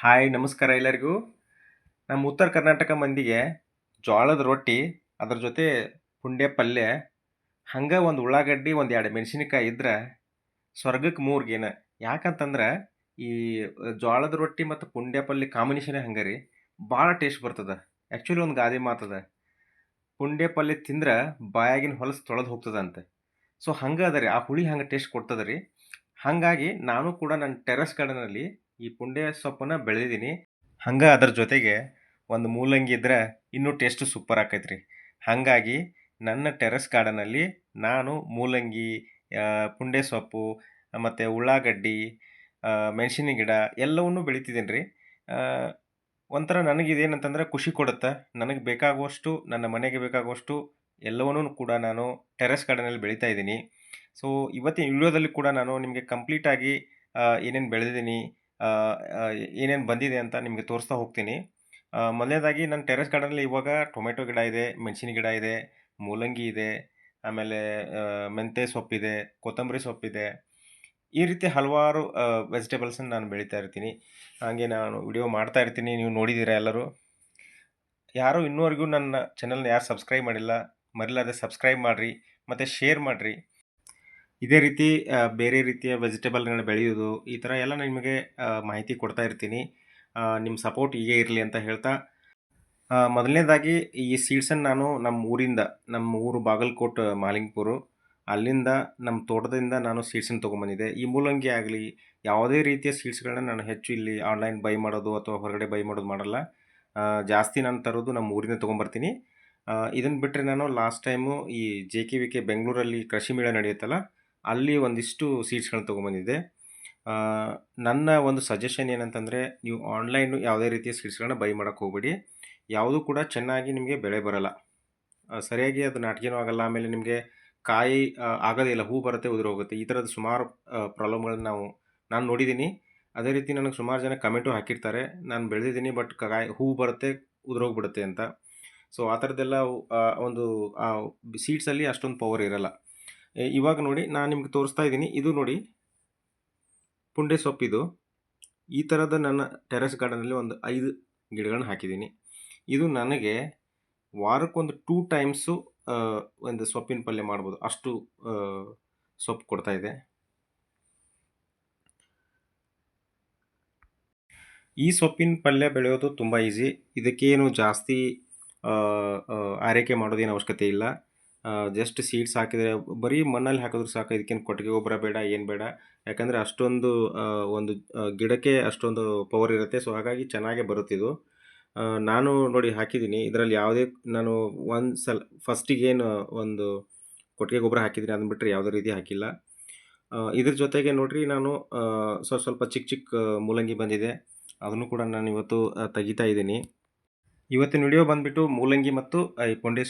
Hi ನಮಸ್ಕಾರ ಎಲ್ಲರಿಗೂ. ನಮ್ಮ ಉತ್ತರ ಕರ್ನಾಟಕ ಮಂದಿಗೆ ಜೋಳದ ರೊಟ್ಟಿ, ಅದ್ರ ಜೊತೆ ಪುಂಡೆ ಪಲ್ಯ, ಹಂಗೆ ಒಂದು ಉಳ್ಳಾಗಡ್ಡಿ, ಒಂದು 2 ಮೆಣಸಿನಕಾಯಿ ಇದ್ರೆ ಸ್ವರ್ಗಕ್ಕೆ ಮೂರ್ಗೇನ. ಯಾಕಂತಂದ್ರೆ ಈ ಜೋಳದ ರೊಟ್ಟಿ ಮತ್ತು ಪುಂಡೆ ಪಲ್ಯ ಕಾಂಬಿನೇಷನ್ ಹಂಗೆ ರೀ, ಭಾಳ ಟೇಸ್ಟ್ ಬರ್ತದೆ. ಆ್ಯಕ್ಚುಲಿ ಒಂದು ಗಾದೆ ಮಾತದ, ಪುಂಡೆ ಪಲ್ಯ ತಿಂದ್ರೆ ಬಾಯಾಗಿನ ಹೊಲಸು ತೊಳೆದು ಹೋಗ್ತದಂತೆ. ಸೊ ಹಂಗೆ ಅದ ರೀ, ಆ ಹುಳಿ ಹಂಗೆ ಟೇಸ್ಟ್ ಕೊಡ್ತದೆ ರೀ. ಹಾಗಾಗಿ ನಾನು ಕೂಡ ನನ್ನ ಟೆರೆಸ್ ಗಾರ್ಡನಲ್ಲಿ ಈ ಪುಂಡೆ ಸೊಪ್ಪನ್ನ ಬೆಳೆದಿದ್ದೀನಿ. ಹಂಗೆ ಅದರ ಜೊತೆಗೆ ಒಂದು ಮೂಲಂಗಿ ಇದ್ರೆ ಇನ್ನೂ ಟೇಸ್ಟ್ ಸೂಪರ್ ಆಕೈತ್ರಿ. ಹಾಗಾಗಿ ನನ್ನ ಟೆರೆಸ್ ಗಾರ್ಡನಲ್ಲಿ ನಾನು ಮೂಲಂಗಿ, ಪುಂಡೆ ಸೊಪ್ಪು, ಮತ್ತು ಉಳ್ಳಾಗಡ್ಡಿ, ಮೆಣಸಿನ ಗಿಡ ಎಲ್ಲವನ್ನೂ ಬೆಳಿತಿದ್ದೀನಿ ರೀ. ಒಂಥರ ನನಗಿದೇನಂತಂದ್ರೆ ಖುಷಿ ಕೊಡುತ್ತೆ. ನನಗೆ ಬೇಕಾಗುವಷ್ಟು, ನನ್ನ ಮನೆಗೆ ಬೇಕಾಗುವಷ್ಟು ಎಲ್ಲವನ್ನೂ ಕೂಡ ನಾನು ಟೆರೆಸ್ ಗಾರ್ಡನಲ್ಲಿ ಬೆಳೀತಾ ಇದ್ದೀನಿ. ಸೊ ಇವತ್ತಿನ ವಿಡಿಯೋದಲ್ಲಿ ಕೂಡ ನಾನು ನಿಮಗೆ ಕಂಪ್ಲೀಟಾಗಿ ಏನೇನು ಬೆಳೆದಿದ್ದೀನಿ, ಏನೇನು ಬಂದಿದೆ ಅಂತ ನಿಮಗೆ ತೋರಿಸ್ತಾ ಹೋಗ್ತೀನಿ. ಮೊದಲನೇದಾಗಿ ನನ್ನ ಟೆರೆಸ್ ಗಾರ್ಡನಲ್ಲಿ ಇವಾಗ ಟೊಮೆಟೊ ಗಿಡ ಇದೆ, ಮೆಣಸಿನ ಗಿಡ ಇದೆ, ಮೂಲಂಗಿ ಇದೆ, ಆಮೇಲೆ ಮೆಂತ್ಯ ಸೊಪ್ಪಿದೆ, ಕೊತ್ತಂಬರಿ ಸೊಪ್ಪಿದೆ. ಈ ರೀತಿ ಹಲವಾರು ವೆಜಿಟೇಬಲ್ಸನ್ನು ನಾನು ಬೆಳೀತಾ ಇರ್ತೀನಿ. ಹಾಗೆ ನಾನು ವಿಡಿಯೋ ಮಾಡ್ತಾ ಇರ್ತೀನಿ, ನೀವು ನೋಡಿದ್ದೀರಾ ಎಲ್ಲರೂ. ಯಾರು ಇನ್ನೂವರೆಗೂ ನನ್ನ ಚಾನಲ್ನ ಯಾರು ಸಬ್ಸ್ಕ್ರೈಬ್ ಮಾಡಿಲ್ಲ, ಮರಿಲಾರದೆ ಸಬ್ಸ್ಕ್ರೈಬ್ ಮಾಡಿರಿ ಮತ್ತು ಶೇರ್ ಮಾಡಿರಿ. ಇದೇ ರೀತಿ ಬೇರೆ ರೀತಿಯ ವೆಜಿಟೇಬಲ್ಗಳನ್ನ ಬೆಳೆಯೋದು, ಈ ಥರ ಎಲ್ಲ ನಿಮಗೆ ಮಾಹಿತಿ ಕೊಡ್ತಾ ಇರ್ತೀನಿ. ನಿಮ್ಮ ಸಪೋರ್ಟ್ ಹೀಗೆ ಇರಲಿ ಅಂತ ಹೇಳ್ತಾ, ಮೊದಲನೇದಾಗಿ ಈ ಸೀಡ್ಸನ್ನು ನಾನು ನಮ್ಮ ಊರು ಬಾಗಲಕೋಟೆ ಮಾಲಿಂಗ್ಪುರು, ಅಲ್ಲಿಂದ ನಮ್ಮ ತೋಟದಿಂದ ನಾನು ಸೀಡ್ಸನ್ನು ತೊಗೊಂಬಂದಿದ್ದೆ. ಈ ಮೂಲಂಗಿ ಆಗಲಿ ಯಾವುದೇ ರೀತಿಯ ಸೀಡ್ಸ್ಗಳನ್ನ ನಾನು ಹೆಚ್ಚು ಇಲ್ಲಿ ಆನ್ಲೈನ್ ಬೈ ಮಾಡೋದು ಅಥವಾ ಹೊರಗಡೆ ಬೈ ಮಾಡೋದು ಮಾಡಲ್ಲ. ಜಾಸ್ತಿ ನಾನು ತರೋದು ನಮ್ಮ ಊರಿಂದ ತೊಗೊಂಬರ್ತೀನಿ. ಇದನ್ನು ಬಿಟ್ಟರೆ ನಾನು ಲಾಸ್ಟ್ ಟೈಮು ಈ JKVK ಬೆಂಗಳೂರಲ್ಲಿ ಕೃಷಿ ಮೇಳ ನಡೆಯುತ್ತಲ್ಲ, ಅಲ್ಲಿ ಒಂದಿಷ್ಟು ಸೀಡ್ಸ್ಗಳನ್ನ ತೊಗೊಂಬಂದಿದ್ದೆ. ನನ್ನ ಒಂದು ಸಜೆಷನ್ ಏನಂತಂದರೆ, ನೀವು ಆನ್ಲೈನು ಯಾವುದೇ ರೀತಿಯ ಸೀಡ್ಸ್ಗಳನ್ನ ಬೈ ಮಾಡೋಕ್ಕೆ ಹೋಗಬೇಡಿ. ಯಾವುದೂ ಕೂಡ ಚೆನ್ನಾಗಿ ನಿಮಗೆ ಬೆಳೆ ಬರೋಲ್ಲ, ಸರಿಯಾಗಿ ಅದು ನಾಟಿಗೆನೂ ಆಗೋಲ್ಲ. ಆಮೇಲೆ ನಿಮಗೆ ಕಾಯಿ ಆಗೋದೇ ಇಲ್ಲ, ಹೂ ಬರುತ್ತೆ ಉದುರೋಗುತ್ತೆ. ಈ ಥರದ ಸುಮಾರು ಪ್ರಾಬ್ಲಮ್ಗಳನ್ನ ನಾನು ನೋಡಿದ್ದೀನಿ. ಅದೇ ರೀತಿ ನನಗೆ ಸುಮಾರು ಜನ ಕಮೆಂಟು ಹಾಕಿರ್ತಾರೆ, ನಾನು ಬೆಳೆದಿದ್ದೀನಿ ಬಟ್ ಹೂ ಬರುತ್ತೆ ಉದುರೋಗ್ಬಿಡುತ್ತೆ ಅಂತ. ಸೊ ಆ ಥರದ್ದೆಲ್ಲ ಒಂದು ಸೀಡ್ಸಲ್ಲಿ ಅಷ್ಟೊಂದು ಪವರ್ ಇರೋಲ್ಲ. ಇವಾಗ ನೋಡಿ ನಾನು ನಿಮ್ಗೆ ತೋರಿಸ್ತಾ ಇದ್ದೀನಿ, ಇದು ನೋಡಿ ಪುಂಡೆ ಸೊಪ್ಪಿದು. ಈ ಥರದ ನನ್ನ ಟೆರೆಸ್ ಗಾರ್ಡನಲ್ಲಿ ಒಂದು 5 ಗಿಡಗಳನ್ನ ಹಾಕಿದ್ದೀನಿ. ಇದು ನನಗೆ ವಾರಕ್ಕೊಂದು 2 ಟೈಮ್ಸು ಒಂದು ಸೊಪ್ಪಿನ ಪಲ್ಯ ಮಾಡ್ಬೋದು, ಅಷ್ಟು ಸೊಪ್ಪು ಕೊಡ್ತಾ ಇದೆ. ಈ ಸೊಪ್ಪಿನ ಪಲ್ಯ ಬೆಳೆಯೋದು ತುಂಬ ಈಸಿ. ಇದಕ್ಕೇನು ಜಾಸ್ತಿ ಆರೈಕೆ ಮಾಡೋದೇನು ಅವಶ್ಯಕತೆ ಇಲ್ಲ. ಜಸ್ಟ್ ಸೀಡ್ಸ್ ಹಾಕಿದರೆ, ಬರೀ ಮಣ್ಣಲ್ಲಿ ಹಾಕಿದ್ರು ಸಾಕು. ಇದಕ್ಕೇನು ಕೊಟ್ಟಿಗೆ ಗೊಬ್ಬರ ಬೇಡ, ಏನು ಬೇಡ. ಯಾಕಂದರೆ ಅಷ್ಟೊಂದು ಒಂದು ಗಿಡಕ್ಕೆ ಅಷ್ಟೊಂದು ಪವರ್ ಇರುತ್ತೆ. ಸೊ ಹಾಗಾಗಿ ಚೆನ್ನಾಗೇ ಬರುತ್ತಿದ್ದು. ನಾನು ನೋಡಿ ಹಾಕಿದ್ದೀನಿ, ಇದರಲ್ಲಿ ಯಾವುದೇ ನಾನು ಒಂದು ಸಲ ಫಸ್ಟಿಗೇನು ಒಂದು ಕೊಟ್ಟಿಗೆ ಗೊಬ್ಬರ ಹಾಕಿದ್ದೀನಿ, ಅದನ್ನ ಬಿಟ್ಟರೆ ಯಾವುದೇ ರೀತಿ ಹಾಕಿಲ್ಲ. ಇದ್ರ ಜೊತೆಗೆ ನೋಡಿರಿ, ನಾನು ಸ್ವಲ್ಪ ಚಿಕ್ಕ ಮೂಲಂಗಿ ಬಂದಿದೆ, ಅದನ್ನು ಕೂಡ ನಾನು ಇವತ್ತು ತೆಗಿತಾ ಇದ್ದೀನಿ. ಇವತ್ತಿನ ವಿಡಿಯೋ ಬಂದುಬಿಟ್ಟು ಮೂಲಂಗಿ ಮತ್ತು ಈ ಪುಂಡೆ